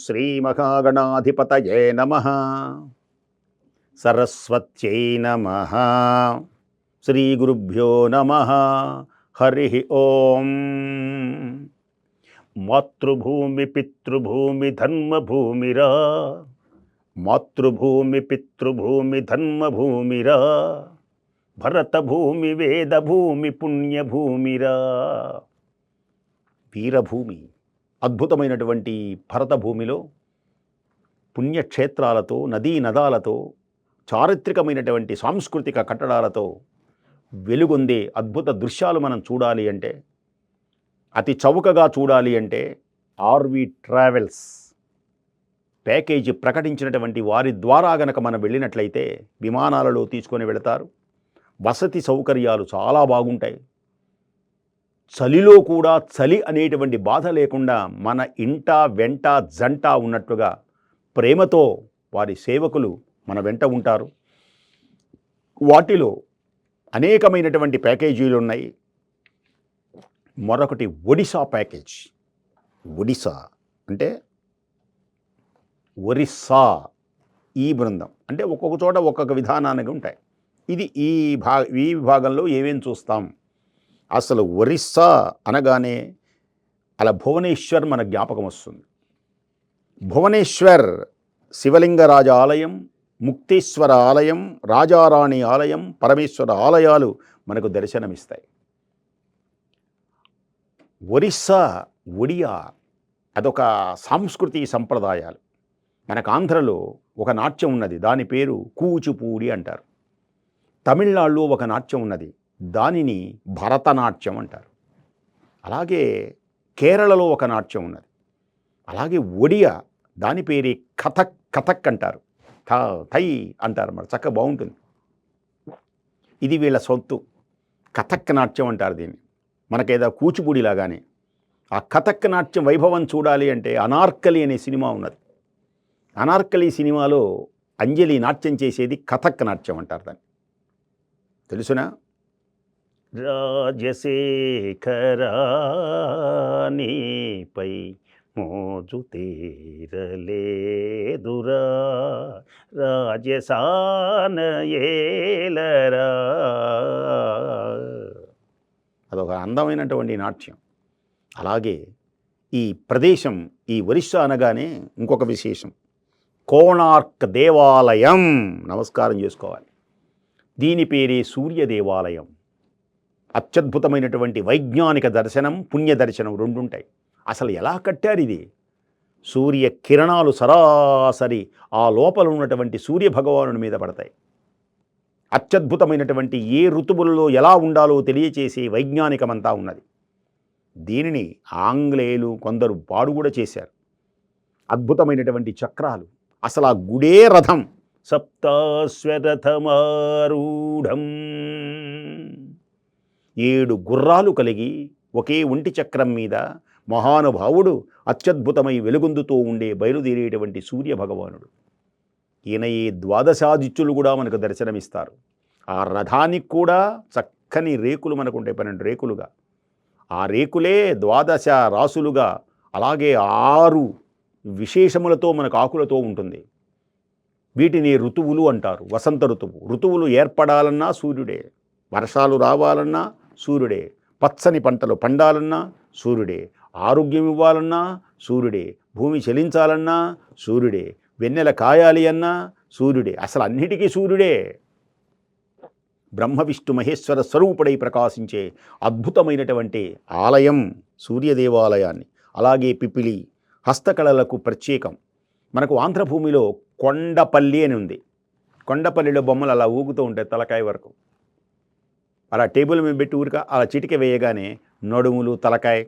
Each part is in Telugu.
శ్రీమహాగణాధిపతయే నమః. సరస్వత్యై నమః. శ్రీగురుభ్యో నమః. హరి ఓం. మాతృభూమి పితృభూమి ధర్మభూమిరా, మాతృభూమి పితృభూమి ధర్మభూమిరా, భరతభూమి వేదభూమి పుణ్యభూమిరా. వీరభూమి అద్భుతమైనటువంటి భరత భూమిలో పుణ్యక్షేత్రాలతో, నదీ నదాలతో, చారిత్రకమైనటువంటి సాంస్కృతిక కట్టడాలతో వెలుగొందే అద్భుత దృశ్యాలు మనం చూడాలి అంటే, అతి చౌకగా చూడాలి అంటే ఆర్వి ట్రావెల్స్ ప్యాకేజీ ప్రకటించినటువంటి వారి ద్వారా గనక మనం వెళ్ళినట్లయితే విమానాలలో తీసుకొని వెళతారు. వసతి సౌకర్యాలు చాలా బాగుంటాయి. చలిలో కూడా చలి అనేటువంటి బాధ లేకుండా మన ఇంట వెంట జంట ఉన్నట్లుగా ప్రేమతో వారి సేవకులు మన వెంట ఉంటారు. వాటిలో అనేకమైనటువంటి ప్యాకేజీలు ఉన్నాయి. మరొకటి ఒడిశా ప్యాకేజ్. ఒడిశా అంటే ఒరిస్సా ఈ బృందం అంటే ఒక్కొక్క చోట ఒక్కొక్క విధానానికి ఉంటాయి. ఇది ఈ విభాగంలో ఏమేం చూస్తాం. అసలు ఒరిస్సా అనగానే అలా భువనేశ్వర్ మన జ్ఞాపకం వస్తుంది. భువనేశ్వర్ శివలింగరాజ ఆలయం, ముక్తేశ్వర ఆలయం, రాజారాణి ఆలయం, పరమేశ్వర ఆలయాలు మనకు దర్శనమిస్తాయి. ఒరిస్సా, ఒడియా అదొక సాంస్కృతి సంప్రదాయాలు. మనకు ఆంధ్రలో ఒక నాట్యం ఉన్నది, దాని పేరు కూచిపూడి అంటారు. తమిళనాడులో ఒక నాట్యం ఉన్నది, దానిని భరతనాట్యం అంటారు. అలాగే కేరళలో ఒక నాట్యం ఉన్నది. అలాగే ఒడియా, దాని పేరే కథక్ అంటారు. థై అంటారు. మరి చక్కగా బాగుంటుంది. ఇది వీళ్ళ సొత్తు. కథక్ నాట్యం అంటారు దీన్ని. మనకేదో కూచిపూడి లాగానే. ఆ కథక్ నాట్యం వైభవం చూడాలి అంటే అనార్కలి అనే సినిమా ఉన్నది. అనార్కలి సినిమాలో అంజలి నాట్యం చేసేది కథక్ నాట్యం అంటారు దాన్ని. తెలుసునా? రాజశేఖరా నీపై మోజు తీరలేదురా, రాజసానయేలరా. అదొక అందమైనటువంటి నాట్యం. అలాగే ఈ ప్రదేశం, ఈ ఒరిస్సా అనగానే ఇంకొక విశేషం, కోణార్క్ దేవాలయం నమస్కారం చేసుకోవాలి. దీని పేరే సూర్య దేవాలయం. అత్యద్భుతమైనటువంటి వైజ్ఞానిక దర్శనం, పుణ్య దర్శనం రెండు ఉంటాయి. అసలు ఎలా కట్టారు ఇది? సూర్య కిరణాలు సరాసరి ఆ లోపల ఉన్నటువంటి సూర్య భగవానుడి మీద పడతాయి. అత్యద్భుతమైనటువంటి ఏ ఋతువులలో ఎలా ఉండాలో తెలియచేసే వైజ్ఞానికమంతా ఉన్నది. దీనిని ఆంగ్లేయులు కొందరు పాడు కూడా చేశారు. అద్భుతమైనటువంటి చక్రాలు. అసలు ఆ గుడే రథం. సప్తాశ్వరథమారూఢం, 7 గుర్రాలు కలిగి ఒకే ఒంటి చక్రం మీద మహానుభావుడు అత్యద్భుతమై వెలుగొందుతూ ఉండే బయలుదేరేటువంటి సూర్య భగవానుడు. ఈయన ఈ ద్వాదశాదిత్యులు కూడా మనకు దర్శనమిస్తారు. ఆ రథానికి కూడా చక్కని రేకులు మనకు ఉంటాయి, 12 రేకులుగా. ఆ రేకులే 12 రాసులుగా, అలాగే 6 విశేషములతో మనకు ఆకులతో ఉంటుంది. వీటిని ఋతువులు అంటారు. వసంత ఋతువు. ఋతువులు ఏర్పడాలన్నా సూర్యుడే, వర్షాలు రావాలన్నా సూర్యుడే, పచ్చని పంటలు పండాలన్నా సూర్యుడే, ఆరోగ్యం ఇవ్వాలన్నా సూర్యుడే, భూమి చెలించాలన్నా సూర్యుడే, వెన్నెల కాయాలి అన్నా సూర్యుడే. అసలు అన్నిటికీ సూర్యుడే. బ్రహ్మ విష్ణు మహేశ్వర స్వరూపుడై ప్రకాశించే అద్భుతమైనటువంటి ఆలయం సూర్యదేవాలయాన్ని. అలాగే పిపిలి హస్తకళలకు ప్రత్యేకం. మనకు ఆంధ్రభూమిలో కొండపల్లి అని ఉంది. కొండపల్లిలో బొమ్మలు అలా ఊగుతూ ఉంటాయి తలకాయ వరకు. అలా టేబుల్ మీద పెట్టి ఊరిక అలా చిటిక వేయగానే నడుములు, తలకాయ.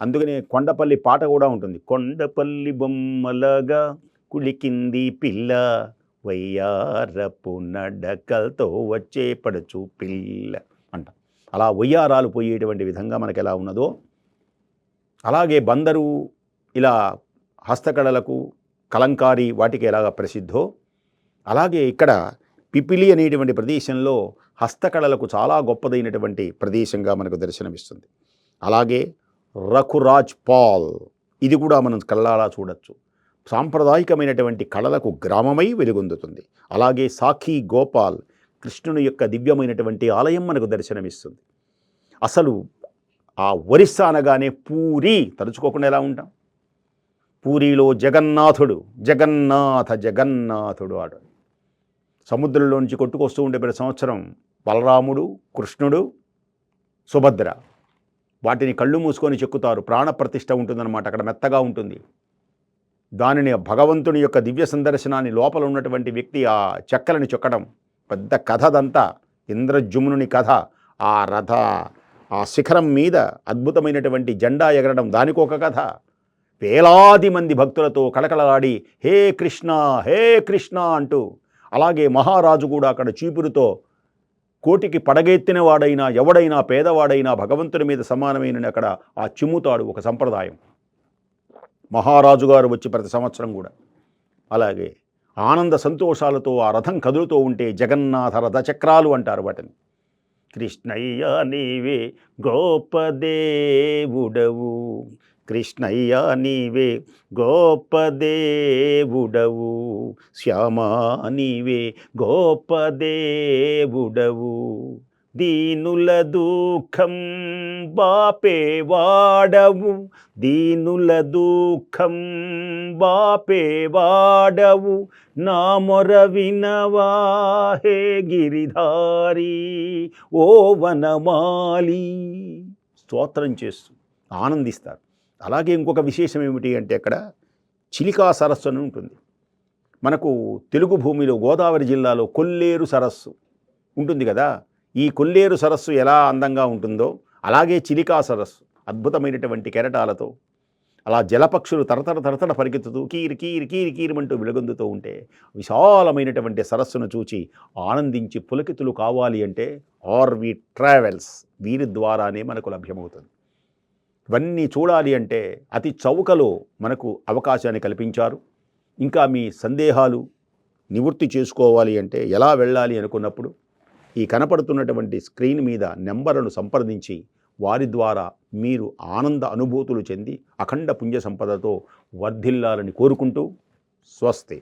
అందుకనే కొండపల్లి పాట కూడా ఉంటుంది. కొండపల్లి బొమ్మలగా కులికింది పిల్ల, వయ్యారపు నడకలతో వచ్చే పడుచు పిల్ల అంట. అలా వయ్యారాలు పోయేటువంటి విధంగా మనకు ఎలా ఉన్నదో అలాగే బందరు ఇలా హస్తకళలకు, కలంకారీ వాటికి ఎలాగ ప్రసిద్ధో అలాగే ఇక్కడ పిపిలి అనేటువంటి ప్రదేశంలో హస్తకళలకు చాలా గొప్పదైనటువంటి ప్రదేశంగా మనకు దర్శనమిస్తుంది. అలాగే రఘురాజ్ పాల్, ఇది కూడా మనం కళ్ళారా చూడొచ్చు. సాంప్రదాయికమైనటువంటి కళలకు గ్రామమై వెలుగొందుతుంది. అలాగే సాఖీ గోపాల్ కృష్ణుని యొక్క దివ్యమైనటువంటి ఆలయం మనకు దర్శనమిస్తుంది. అసలు ఆ ఒరిస్సా అనగానే పూరి తలుచుకోకుండా ఎలా ఉంటాం? పూరిలో జగన్నాథుడు జగన్నాథుడు ఆడు సముద్రంలో నుంచి కొట్టుకొస్తూ ఉండే ప్రతి సంవత్సరం బలరాముడు, కృష్ణుడు, సుభద్ర వాటిని కళ్ళు మూసుకొని చెక్కుతారు. ప్రాణప్రతిష్ఠ ఉంటుందన్నమాట. అక్కడ మెత్తగా ఉంటుంది. దానిని భగవంతుని యొక్క దివ్య సందర్శనాన్ని లోపల ఉన్నటువంటి వ్యక్తి ఆ చెక్కలని చెక్కడం పెద్ద కథదంతా. ఇంద్రజుమ్నుని కథ, ఆ శిఖరం మీద అద్భుతమైనటువంటి జెండా ఎగరడం దానికొక కథ. వేలాది మంది భక్తులతో కళకళలాడి హే కృష్ణ అంటూ, అలాగే మహారాజు కూడా అక్కడ చీపురుతో కోటికి పడగెత్తిన వాడైనా ఎవడైనా పేదవాడైనా భగవంతుని మీద సమానమైన అక్కడ ఆ చిమ్ముతాడు. ఒక సంప్రదాయం. మహారాజు గారు వచ్చి ప్రతి సంవత్సరం కూడా అలాగే ఆనంద సంతోషాలతో ఆ రథం కదులుతూ ఉంటే జగన్నాథ రథ చక్రాలు అంటారు వాటిని. కృష్ణయ్య నీవే గోపదేవుడవు, కృష్ణయ్య నీవే గోపదేవుడవు, శ్యామా నీవే గోపదేవుడవు, దీనుల దుఃఖం బాపేవాడవు, దీనుల దుఃఖం బాపేవాడవు, నా మొర వినవా హే గిరిధారి ఓ వనమాలి స్తోత్రం చేస్తూ ఆనందిస్తారు. అలాగే ఇంకొక విశేషం ఏమిటి అంటే అక్కడ చిలికా సరస్సు అని ఉంటుంది. మనకు తెలుగు భూమిలో గోదావరి జిల్లాలో కొల్లేరు సరస్సు ఉంటుంది కదా. ఈ కొల్లేరు సరస్సు ఎలా అందంగా ఉంటుందో అలాగే చిలికా సరస్సు అద్భుతమైనటువంటి కెరటాలతో అలా జలపక్షులు తరతర పరిగెత్తుతూ కీరిమంటూ వెలుగొందుతూ ఉంటే విశాలమైనటువంటి సరస్సును చూచి ఆనందించి పులకితులు కావాలి అంటే ఆర్వి ట్రావెల్స్ వీరి ద్వారానే మనకు లభ్యమవుతుంది. ఇవన్నీ చూడాలి అంటే అతి చౌకలో మనకు అవకాశాన్ని కల్పించారు. ఇంకా మీ సందేహాలు నివృత్తి చేసుకోవాలి అంటే ఎలా వెళ్ళాలి అనుకున్నప్పుడు ఈ కనపడుతున్నటువంటి స్క్రీన్ మీద నెంబర్లను సంప్రదించి వారి ద్వారా మీరు ఆనంద అనుభూతులు చెంది అఖండ పుణ్య సంపదతో వర్ధిల్లాలని కోరుకుంటూ స్వస్తి.